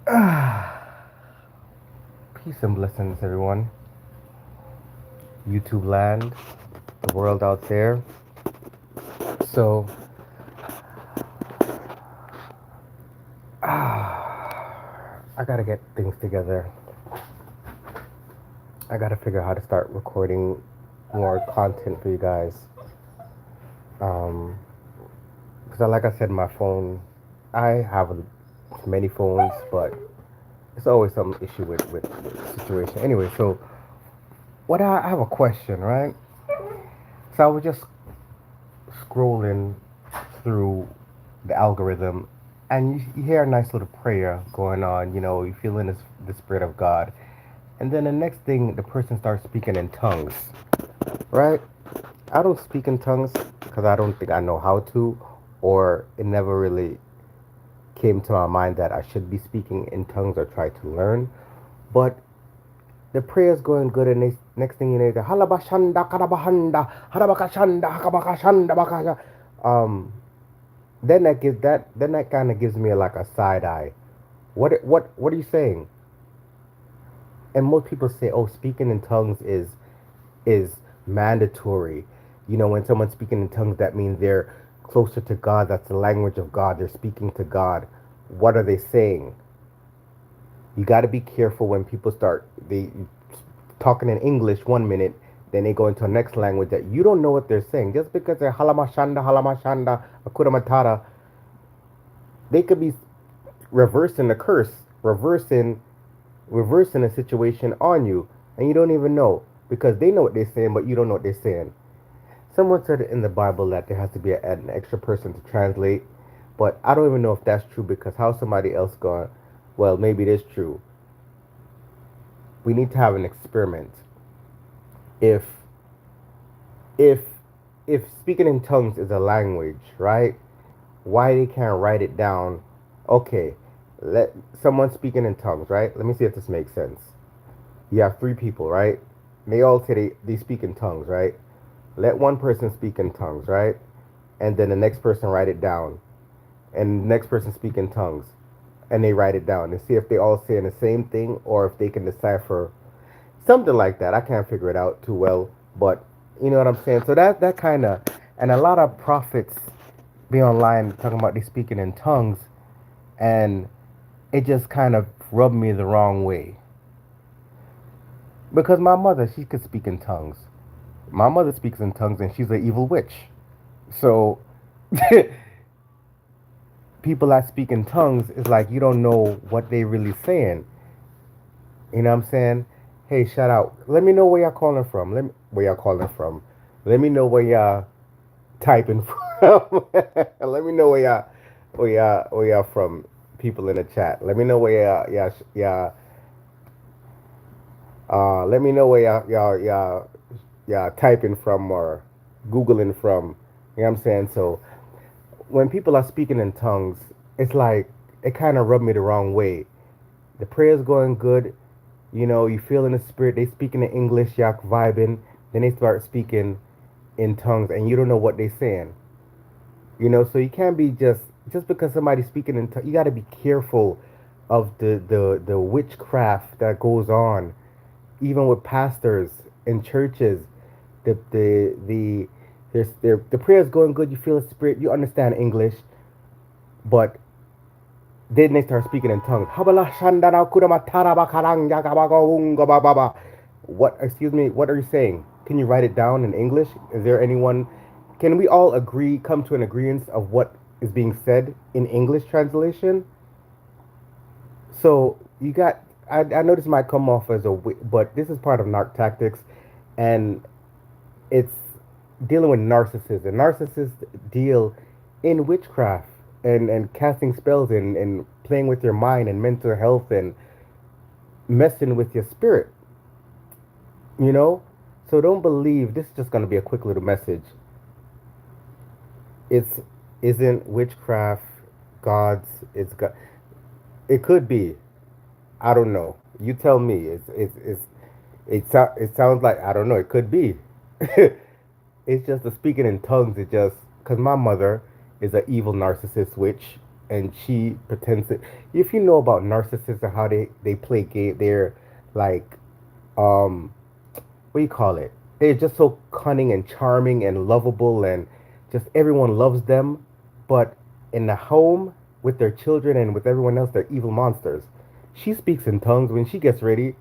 Peace and blessings, everyone. YouTube land, the world out there. So, I gotta get things together. I gotta figure out how to start recording more content for you guys. Um, because like I said, my phone, I have many phones, but it's always some issue with the situation. Anyway, so I have a question, right? So I was just scrolling through the algorithm and you hear a nice little prayer going on, you feel in the spirit of God. And then the next thing, the person starts speaking in tongues, right? I don't speak in tongues because I don't think I know how to, or it never really came to my mind that I should be speaking in tongues or try to learn. But the prayer's going good, and next thing you know, the halabashanda karabahanda harabakashanda hakabakashanda bakasha. Um, then that kind of gives me like a side eye. What are you saying? And most people say, oh, speaking in tongues is mandatory. When someone's speaking in tongues, that means they're closer to God. That's the language of God. They're speaking to God. What are they saying? You got to be careful when people start they talking in English 1 minute, then they go into a next language that you don't know what they're saying. Just because they're halamashanda, akura matata, they could be reversing the curse, reversing a situation on you, and you don't even know because they know what they're saying, but you don't know what they're saying. Someone said in the Bible that there has to be an extra person to translate, but I don't even know if that's true because how somebody else going, well, maybe it is true. We need to have an experiment. If if if speaking in tongues is a language, right? Why they can't write it down? Okay, let someone speaking in tongues, right? Let me see if this makes sense. You have three people, right? They all say they speak in tongues, right? Let one person speak in tongues, right? And then the next person write it down. And the next person speak in tongues. And they write it down and see if they all saying the same thing or if they can decipher something like that. I can't figure it out too well, but you know what I'm saying? So that kind of, and a lot of prophets be online talking about they speaking in tongues, and it just kind of rubbed me the wrong way. Because my mother, she could speak in tongues. My mother speaks in tongues and she's an evil witch. So people that speak in tongues is like you don't know what they really saying. You know what I'm saying? Hey, shout out. Let me know where y'all calling from. Where y'all calling from. Let me know where y'all typing from. Let me know where y'all from. People in the chat. Let me know where let me know where y'all typing from or googling from. You know what I'm saying? So when people are speaking in tongues, it's like it kind of rubbed me the wrong way. The prayer's going good. You feel in the spirit. They speaking in English, y'all vibing. Then they start speaking in tongues, and you don't know what they're saying. So you can't be just because somebody's speaking in tongues. You got to be careful of the witchcraft that goes on, even with pastors in churches. The the prayer's going good. You feel the spirit. You understand English, but then they start speaking in tongues. What, excuse me, what are you saying? Can you write it down in English? Is there anyone, can we all come to an agreement of what is being said in English translation? So you got, I know this might come off as but this is part of narc tactics, and it's dealing with narcissists. And narcissists deal in witchcraft and casting spells and playing with your mind and mental health and messing with your spirit, you know? So don't believe this is just going to be a quick little message. It's isn't witchcraft God's, it's God. It could be. I don't know. You tell me. It sounds like I don't know. It could be. It's just the speaking in tongues. It just because my mother is an evil narcissist witch. and she pretends to. If you know about narcissists and how they play game, they're like, um, what do you call it? They're just so cunning and charming and lovable, and just everyone loves them. But in the home with their children and with everyone else, they're evil monsters. She speaks in tongues when she gets ready,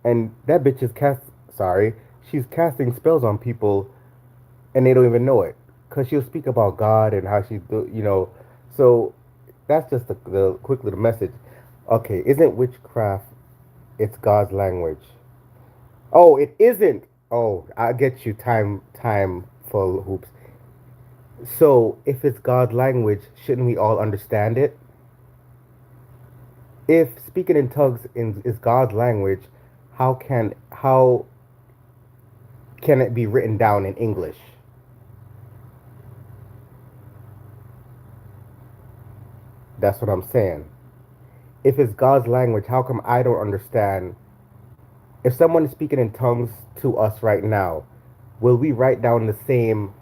and that bitch is Sorry, she's casting spells on people, and they don't even know it, cause she'll speak about God and how she do, So that's just the quick little message. Okay, isn't witchcraft? It's God's language. Oh, it isn't. Oh, I get you. Time for hoops. So, if it's God's language, shouldn't we all understand it? If speaking in tongues is God's language, how can it be written down in English? That's what I'm saying. If it's God's language, how come I don't understand? If someone is speaking in tongues to us right now, will we write down the same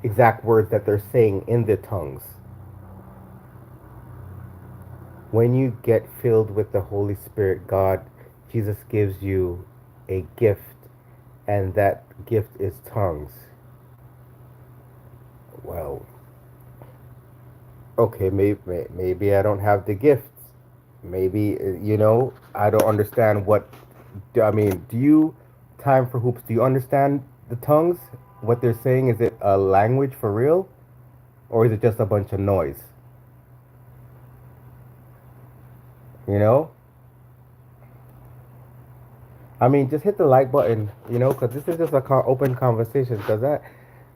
exact words that they're saying in the tongues? When you get filled with the Holy Spirit, Jesus gives you a gift, and that gift is tongues. Well, okay, maybe I don't have the gifts. Maybe, I don't understand I mean, time for hoops, do you understand the tongues? What they're saying, is it a language for real? Or is it just a bunch of noise? You know? I mean, just hit the like button, because this is just a open conversation. Because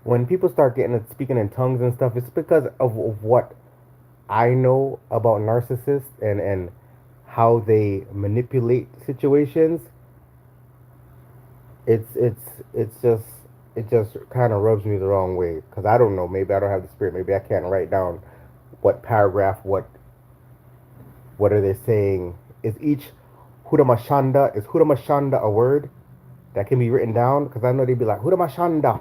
when people start speaking in tongues and stuff, it's because of what I know about narcissists and how they manipulate situations. It's just it just kind of rubs me the wrong way because I don't know. Maybe I don't have the spirit. Maybe I can't write down what paragraph, what are they saying? Is each Hudamashanda a word that can be written down? Because I know they'd be like Hudamashanda.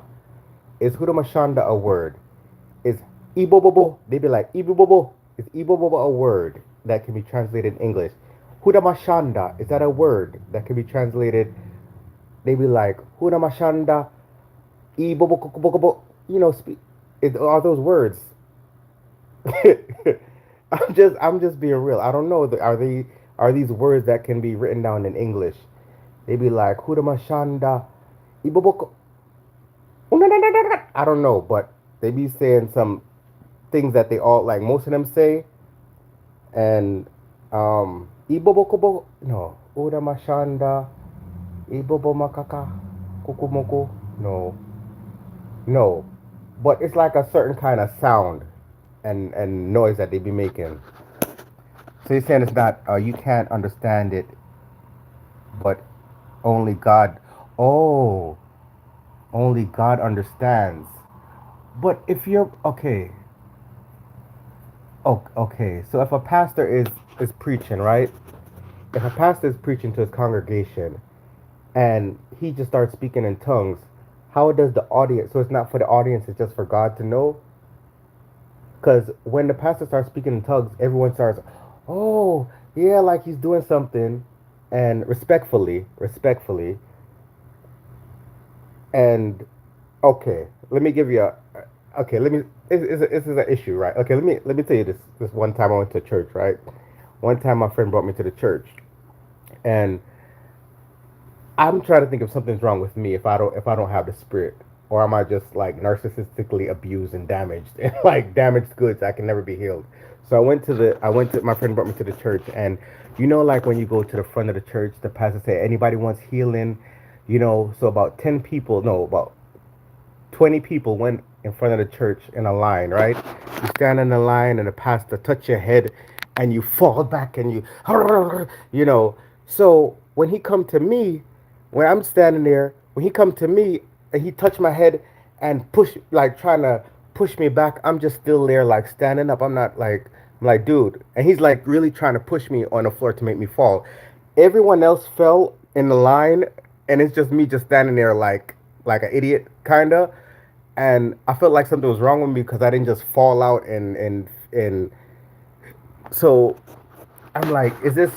Is Hudamashanda a word? Is Ibobobo? They'd be like Ibobobo. Is Ibobobo a word that can be translated in English? Hudamashanda, is that a word that can be translated? They'd be like Hudamashanda. Ibobobobobo. Are those words? I'm just being real. I don't know. Are these words that can be written down in English? They be like Hudamashanda, Iboboko. I don't know, but they be saying some things that they all like. Most of them say, and Ibobokobo. No, Hudamashanda, Ibobomakaka, Kukumoko. No, no, but it's like a certain kind of sound and noise that they be making. So you're saying it's not, you can't understand it, but only God. Oh, only God understands. But if you're okay, okay. So if a pastor is preaching, right? If a pastor is preaching to his congregation, and he just starts speaking in tongues, how does the audience? So it's not for the audience; it's just for God to know. Because when the pastor starts speaking in tongues, everyone starts, oh, yeah, like he's doing something, and respectfully, and okay, let me give you okay, let me, this is an issue, right? Okay, let me tell you this one time I went to church, right? One time my friend brought me to the church, and I'm trying to think if something's wrong with me if I don't have the spirit, or am I just like narcissistically abused and damaged and like damaged goods I can never be healed. So I went to my friend brought me to the church, and like when you go to the front of the church, the pastor say anybody wants healing, so about 10 people, no, about 20 people went in front of the church in a line, right? You stand in the line and the pastor touch your head and you fall back and you know. So when he come to me, when I'm standing there, when he come to me and he touched my head and push, like trying to push me back, I'm just still there like standing up. I'm like, dude. And he's like really trying to push me on the floor to make me fall. Everyone else fell in the line and it's just me just standing there like an idiot kinda, and I felt like something was wrong with me because I didn't just fall out and So I'm like, is this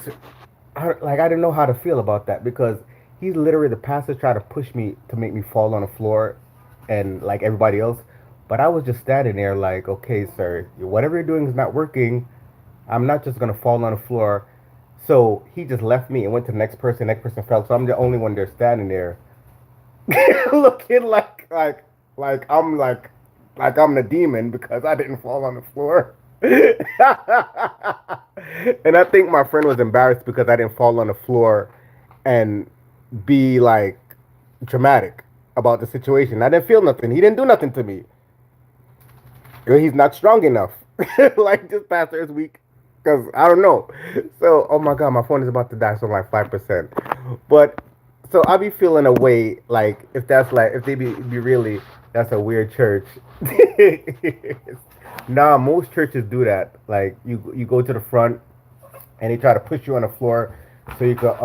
like I didn't know how to feel about that because he's literally the pastor tried to push me to make me fall on the floor, and like everybody else, but I was just standing there like, okay, sir, whatever you're doing is not working. I'm not just gonna fall on the floor. So he just left me and went to the next person. Next person fell. So I'm the only one there standing there, looking like I'm the demon because I didn't fall on the floor. And I think my friend was embarrassed because I didn't fall on the floor and be like dramatic about the situation. I didn't feel nothing. He didn't do nothing to me. He's not strong enough. Like this pastor is weak because I don't know. So, oh my god, my phone is about to die. So I'm like 5%. But so I be feeling a way like if that's like if they be really that's a weird church. Nah, most churches do that. Like you go to the front and they try to push you on the floor so you can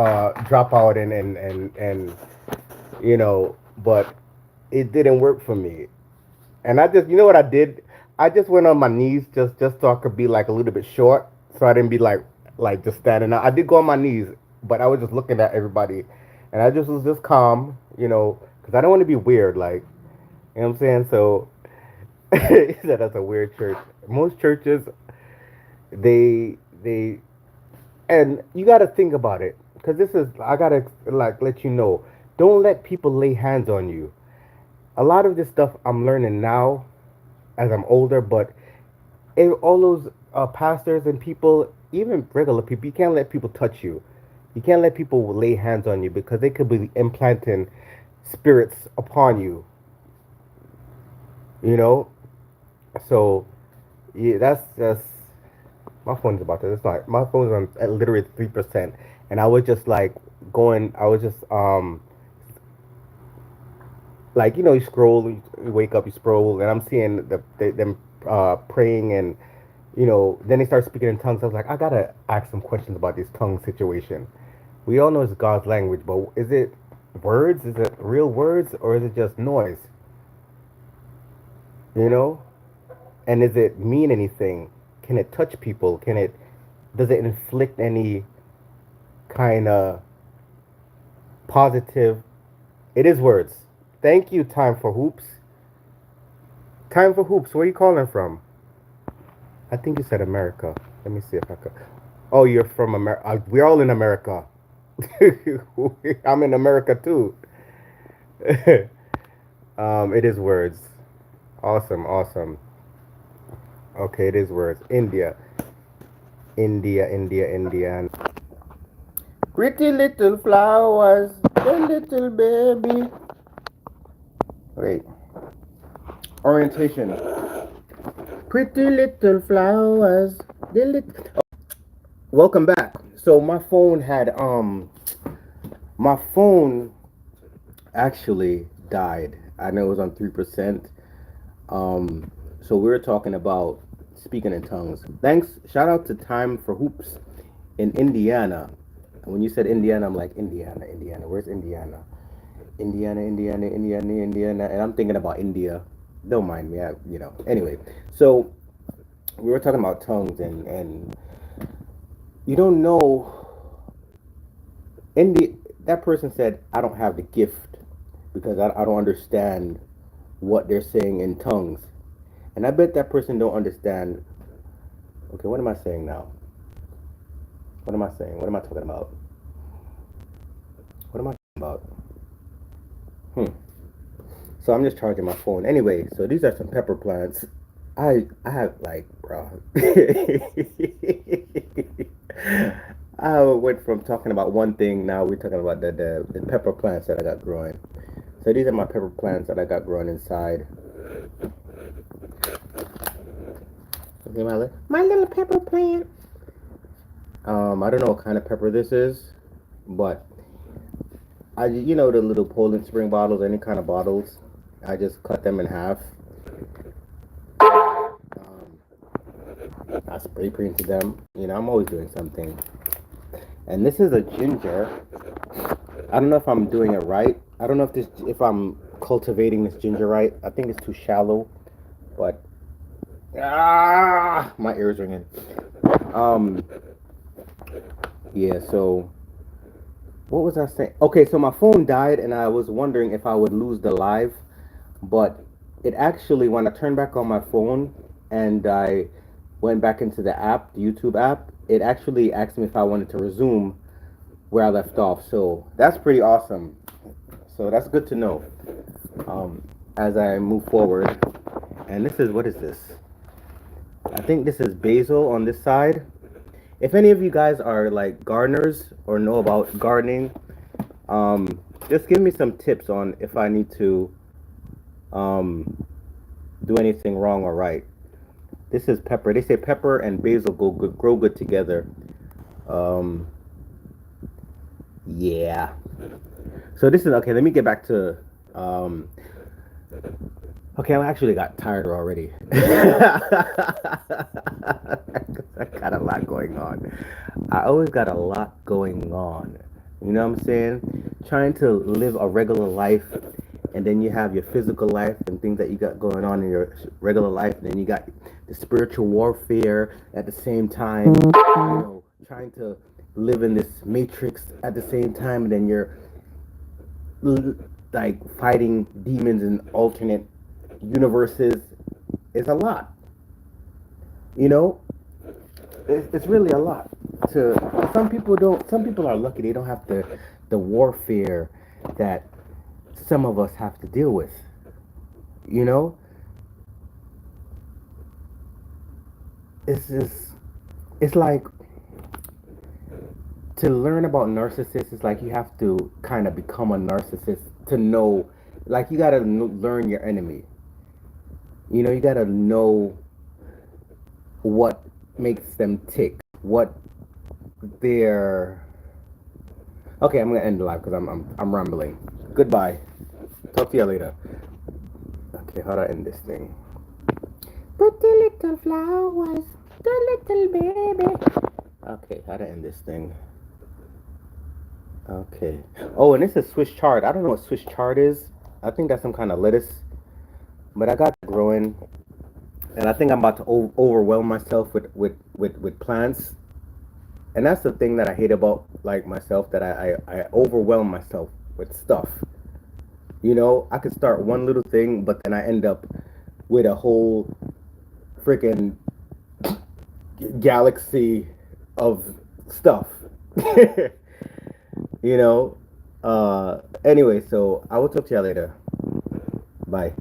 drop out and you know. But it didn't work for me. And I just, you know what I did? I just went on my knees just so I could be like a little bit short, so I didn't be like just standing up. I did go on my knees, but I was just looking at everybody, and I just was just calm, you know, because I don't want to be weird, like you know what I'm saying. So he said that's a weird church. Most churches, they, and you got to think about it, because this is I gotta like let you know. Don't let people lay hands on you. A lot of this stuff I'm learning now as I'm older, but all those pastors and people, even regular people, you can't let people touch you. You can't let people lay hands on you because they could be implanting spirits upon you. You know, so yeah, that's just my phone's about to. It's not my phone's on at literally 3%, and I was just like going. I was just like you scroll, you wake up, you scroll, and I'm seeing them praying and then they start speaking in tongues. I was like, I gotta ask some questions about this tongue situation. We all know it's God's language, but is it words? Is it real words, or is it just noise? You know? And does it mean anything? Can it touch people? Does it inflict any kind of positive? It is words. Thank you, Time for Hoops. Time for Hoops, where are you calling from? I think you said America. Let me see if I could. Oh, you're from America. We're all in America. I'm in America too. It is words. Awesome, awesome. Okay, it is words. India, India, India, India. Pretty little flowers, the little baby. Wait. Orientation. Pretty little flowers, the little. Welcome back. So my phone actually died. I know it was on 3%. So we were talking about speaking in tongues. Thanks. Shout out to Time for Hoops in Indiana. When you said Indiana, I'm like Indiana, Indiana. Where's Indiana? Indiana, Indiana, Indiana, Indiana. And I'm thinking about India. Don't mind me. Anyway, so we were talking about tongues and you don't know. That person said, I don't have the gift because I don't understand what they're saying in tongues. And I bet that person don't understand. Okay, what am I saying now? What am I saying? What am I talking about? What am I talking about? So I'm just charging my phone. Anyway, so these are some pepper plants. I have like, bro. I went from talking about one thing, now we're talking about the pepper plants that I got growing. So these are my pepper plants that I got growing inside. Okay, my little pepper plant. I don't know what kind of pepper this is, but the little Poland Spring bottles, any kind of bottles, I just cut them in half. I spray painted them. I'm always doing something. And this is a ginger. I don't know if I'm doing it right. I don't know if I'm cultivating this ginger right. I think it's too shallow, but my ears ringing. Um, yeah. So what was I saying? Okay, so my phone died, and I was wondering if I would lose the live, but it actually, when I turned back on my phone and I went back into the app, the YouTube app, it actually asked me if I wanted to resume where I left off. So that's pretty awesome. So that's good to know. Um, as I move forward, and this is, what is this? I think this is basil on this side. If any of you guys are like gardeners or know about gardening, just give me some tips on if I need to um, do anything wrong or right. This is pepper. They say pepper and basil grow good together. Um, yeah. So this is okay. Let me get back to. Um, okay, I actually got tired already. I got a lot going on. I always got a lot going on. You know what I'm saying? Trying to live a regular life, and then you have your physical life and things that you got going on in your regular life, and then you got the spiritual warfare at the same time. You know, trying to live in this matrix at the same time, and then you're like fighting demons in alternate universes. It's a lot. You know, it's really a lot. To some people don't. Some people are lucky; they don't have the warfare that some of us have to deal with. You know, it's just, it's like, to learn about narcissists. It's like you have to kind of become a narcissist to know. Like you gotta learn your enemy. You know, you gotta know what makes them tick. What they're. Okay, I'm gonna end the live because I'm rambling. Goodbye. Talk to you later. Okay, how do I end this thing? Pretty little flowers, the little baby. Okay, how to end this thing? Okay. Oh, and this is Swiss chard. I don't know what Swiss chard is. I think that's some kind of lettuce, but I got it growing, and I think I'm about to overwhelm myself with plants. And that's the thing that I hate about like myself, that I overwhelm myself with stuff. You know, I could start one little thing, but then I end up with a whole freaking galaxy of stuff. You know. Anyway, so I will talk to you later. Bye.